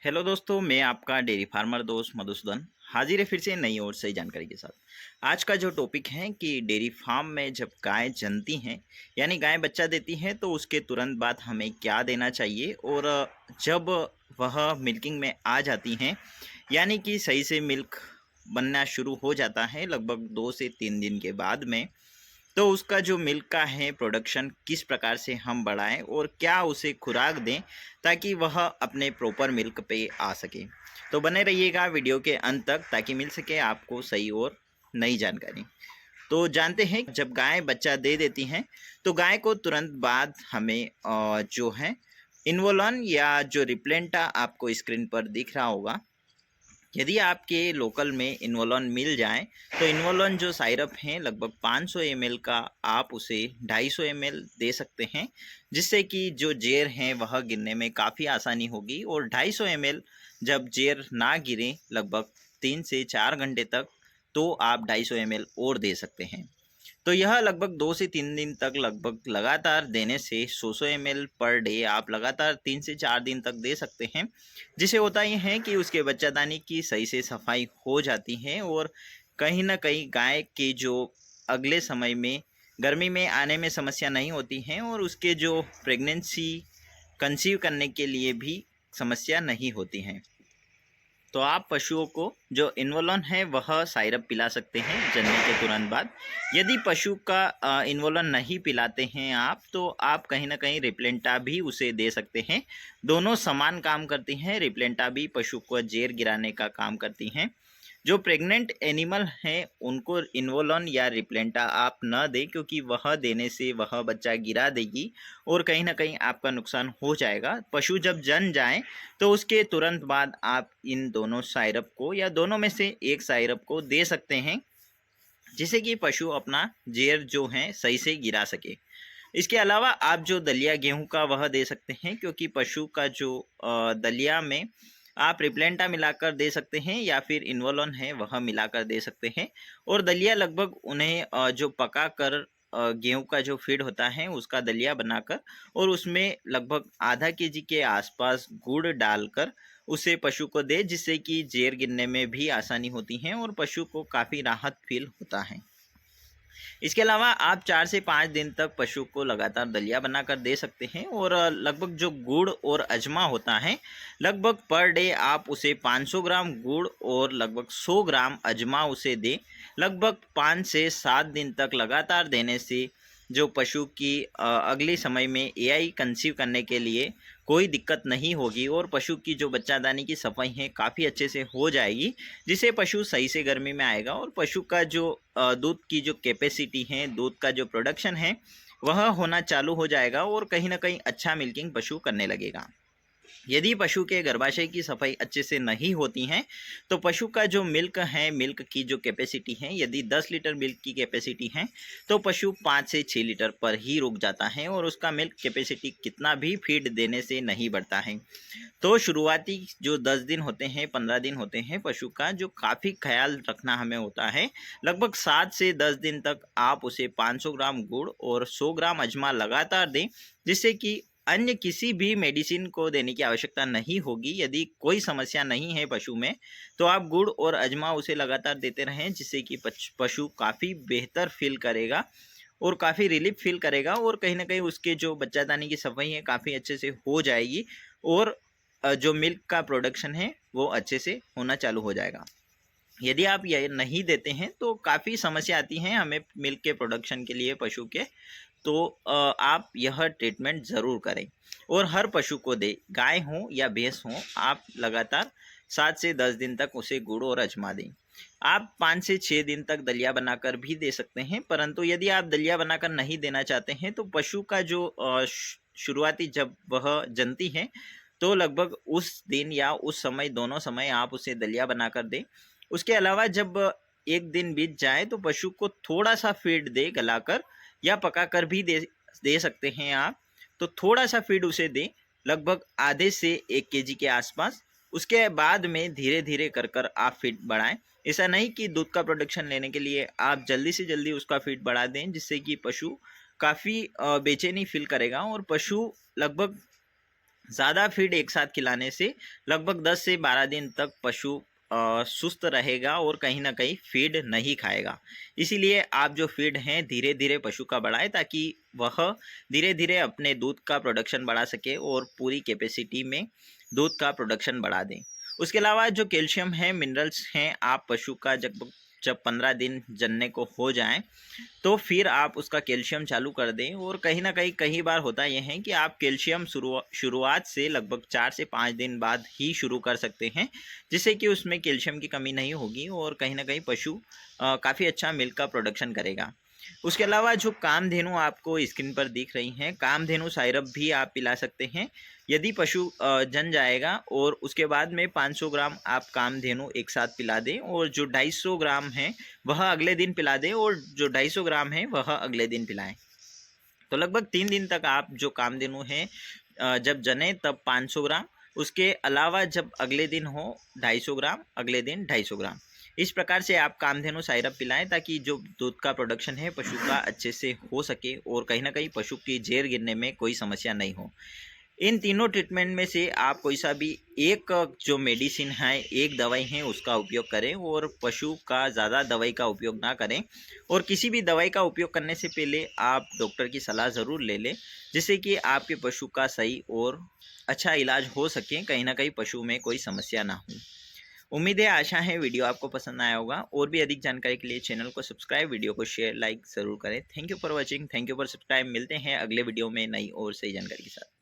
Hello दोस्तों, मैं आपका डेयरी फार्मर दोस्त मधुसूदन हाजिर है फिर से नई और सही जानकारी के साथ। आज का जो टॉपिक है कि डेयरी फार्म में जब गाय जनती हैं यानी गाय बच्चा देती है तो उसके तुरंत बाद हमें क्या देना चाहिए, और जब वह मिल्किंग में आ जाती हैं यानी कि सही से मिल्क बनना शुरू हो जाता है लगभग 2 से 3 दिन के बाद में, तो उसका जो मिल्क का है प्रोडक्शन किस प्रकार से हम बढ़ाएं और क्या उसे खुराक दें ताकि वह अपने प्रॉपर मिल्क पे आ सके। तो बने रहिएगा वीडियो के अंत तक ताकि मिल सके आपको सही और नई जानकारी। तो जानते हैं जब गाय बच्चा दे देती हैं तो गाय को तुरंत बाद हमें जो है इन्वोलन या जो रिप्लेंटा आपको स्क्रीन पर दिख रहा होगा, यदि आपके लोकल में इन्वोलन मिल जाए तो इन्वोलन जो साइरप हैं लगभग 500 ml का आप उसे 250 ml दे सकते हैं, जिससे कि जो जेर हैं वह गिरने में काफ़ी आसानी होगी। और 250 ml जब जेर ना गिरे लगभग 3 से 4 घंटे तक, तो आप 250 ml और दे सकते हैं। तो यह लगभग 2 से 3 दिन तक लगभग लगातार देने से 100 ml पर डे आप लगातार 3 से 4 दिन तक दे सकते हैं, जिसे होता ये है कि उसके बच्चादानी की सही से सफाई हो जाती है और कहीं ना कहीं गाय के जो अगले समय में गर्मी में आने में समस्या नहीं होती है और उसके जो प्रेगनेंसी कंसीव करने के लिए भी समस्या नहीं होती है। तो आप पशुओं को जो इन्वोलन है वह साइरप पिला सकते हैं जन्म के तुरंत बाद। यदि पशु का इन्वोलन नहीं पिलाते हैं आप, तो आप कहीं ना कहीं रिप्लेंटा भी उसे दे सकते हैं। दोनों समान काम करती हैं। रिप्लेंटा भी पशु को जेर गिराने का काम करती हैं। जो प्रेग्नेंट एनिमल हैं उनको इन्वोलन या रिप्लेंटा आप न दें, क्योंकि वह देने से वह बच्चा गिरा देगी और कहीं ना कहीं आपका नुकसान हो जाएगा। पशु जब जन जाए तो उसके तुरंत बाद आप इन दोनों साइरप को या दोनों में से एक साइरप को दे सकते हैं, जिससे कि पशु अपना जेर जो है सही से गिरा सके। इसके अलावा आप जो दलिया गेहूं का वह दे सकते हैं, क्योंकि पशु का जो दलिया में आप रिप्लेंटा मिलाकर दे सकते हैं या फिर इन्वोलन है वह मिलाकर दे सकते हैं। और दलिया लगभग उन्हें जो पका कर गेहूं का जो फीड होता है उसका दलिया बनाकर और उसमें लगभग आधा केजी के आसपास गुड़ डालकर उसे पशु को दे, जिससे कि जेर गिरने में भी आसानी होती है और पशु को काफ़ी राहत फील होता है। इसके अलावा आप 4 से 5 दिन तक पशु को लगातार दलिया बनाकर दे सकते हैं। और लगभग जो गुड़ और अजमा होता है, लगभग पर डे आप उसे 500 ग्राम गुड़ और लगभग 100 ग्राम अजमा उसे दें। लगभग 5 से 7 दिन तक लगातार देने से जो पशु की अगले समय में एआई कंसीव करने के लिए कोई दिक्कत नहीं होगी और पशु की जो बच्चादानी की सफाई है काफ़ी अच्छे से हो जाएगी, जिससे पशु सही से गर्मी में आएगा और पशु का जो दूध की जो कैपेसिटी है, दूध का जो प्रोडक्शन है वह होना चालू हो जाएगा और कहीं ना कहीं अच्छा मिल्किंग पशु करने लगेगा। यदि पशु के गर्भाशय की सफाई अच्छे से नहीं होती है तो पशु का जो मिल्क है, मिल्क की जो कैपेसिटी है, यदि 10 लीटर मिल्क की कैपेसिटी है तो पशु 5 से 6 लीटर पर ही रुक जाता है और उसका मिल्क कैपेसिटी कितना भी फीड देने से नहीं बढ़ता है। तो शुरुआती जो 10 दिन होते हैं, 15 दिन होते हैं, पशु का जो काफ़ी ख्याल रखना हमें होता है। लगभग 7 से 10 दिन तक आप उसे 500 ग्राम गुड़ और 100 ग्राम अजमा लगातार दें, जिससे कि अन्य किसी भी मेडिसिन को देने की आवश्यकता नहीं होगी। यदि कोई समस्या नहीं है पशु में तो आप गुड़ और अजमा उसे लगातार देते रहें, जिससे कि पशु काफ़ी बेहतर फील करेगा और काफ़ी रिलीफ फील करेगा और कहीं ना कहीं उसके जो बच्चादानी की सफाई है काफ़ी अच्छे से हो जाएगी और जो मिल्क का प्रोडक्शन है वो अच्छे से होना चालू हो जाएगा। यदि आप ये नहीं देते हैं तो काफ़ी समस्या आती हैं हमें मिल्क के प्रोडक्शन के लिए पशु के। तो आप यह ट्रीटमेंट ज़रूर करें और हर पशु को दें, गाय हो या भैंस हो, आप लगातार 7 से 10 दिन तक उसे गुड़ और अजमा दें। आप 5 से 6 दिन तक दलिया बनाकर भी दे सकते हैं, परंतु यदि आप दलिया बनाकर नहीं देना चाहते हैं तो पशु का जो शुरुआती जब वह जनती है तो लगभग उस दिन या उस समय, दोनों समय आप उसे दलिया बनाकर दें। उसके अलावा जब एक दिन बीत जाए तो पशु को थोड़ा सा फीड दे गलाकर या पकाकर भी दे दे सकते हैं आप। तो थोड़ा सा फीड उसे दें, लगभग आधे से 1 केजी के आसपास। उसके बाद में धीरे धीरे कर कर आप फीड बढ़ाएं। ऐसा नहीं कि दूध का प्रोडक्शन लेने के लिए आप जल्दी से जल्दी उसका फीड बढ़ा दें, जिससे कि पशु काफ़ी बेचैनी फील करेगा और पशु लगभग ज़्यादा फीड एक साथ खिलाने से लगभग 10 से 12 दिन तक पशु सुस्त रहेगा और कहीं न कहीं फीड नहीं खाएगा। इसीलिए आप जो फीड हैं धीरे-धीरे पशु का बढ़ाएँ ताकि वह धीरे-धीरे अपने दूध का प्रोडक्शन बढ़ा सके और पूरी कैपेसिटी में दूध का प्रोडक्शन बढ़ा दें। उसके अलावा जो कैल्शियम है, मिनरल्स हैं, आप पशु का जब 15 दिन जनने को हो जाएँ तो फिर आप उसका कैल्शियम चालू कर दें। और कहीं न कहीं कई बार होता ये है कि आप कैल्शियम शुरुआत से लगभग 4 से 5 दिन बाद ही शुरू कर सकते हैं, जिससे कि उसमें कैल्शियम की कमी नहीं होगी और कहीं न कहीं पशु काफ़ी अच्छा मिल्क का प्रोडक्शन करेगा। उसके अलावा जो कामधेनु आपको स्क्रीन पर दिख रही हैं, कामधेनु साइरप भी आप पिला सकते हैं। यदि पशु जन जाएगा और उसके बाद में 500 ग्राम आप कामधेनु एक साथ पिला दें और जो 250 ग्राम है वह अगले दिन पिला दें और जो 250 ग्राम है वह अगले दिन पिलाएं। तो लगभग 3 दिन तक आप जो कामधेनु है जब जने तब 500 ग्राम, उसके अलावा जब अगले दिन हो 250 ग्राम, अगले दिन 250 ग्राम। इस प्रकार से आप कामधेनु साइरप पिलाएं ताकि जो दूध का प्रोडक्शन है पशु का अच्छे से हो सके और कहीं न कहीं पशु की जेर गिरने में कोई समस्या नहीं हो। इन तीनों ट्रीटमेंट में से आप कोई सा भी एक जो मेडिसिन है, एक दवाई है उसका उपयोग करें और पशु का ज़्यादा दवाई का उपयोग ना करें। और किसी भी दवाई का उपयोग करने से पहले आप डॉक्टर की सलाह ज़रूर ले लें, जिससे कि आपके पशु का सही और अच्छा इलाज हो सके, कहीं ना कहीं पशु में कोई समस्या ना हो। उम्मीद है, आशा है वीडियो आपको पसंद आया होगा। और भी अधिक जानकारी के लिए चैनल को सब्सक्राइब, वीडियो को शेयर, लाइक ज़रूर करें। Thank you for watching, thank you for subscribe. मिलते हैं अगले वीडियो में नई और सही जानकारी के साथ।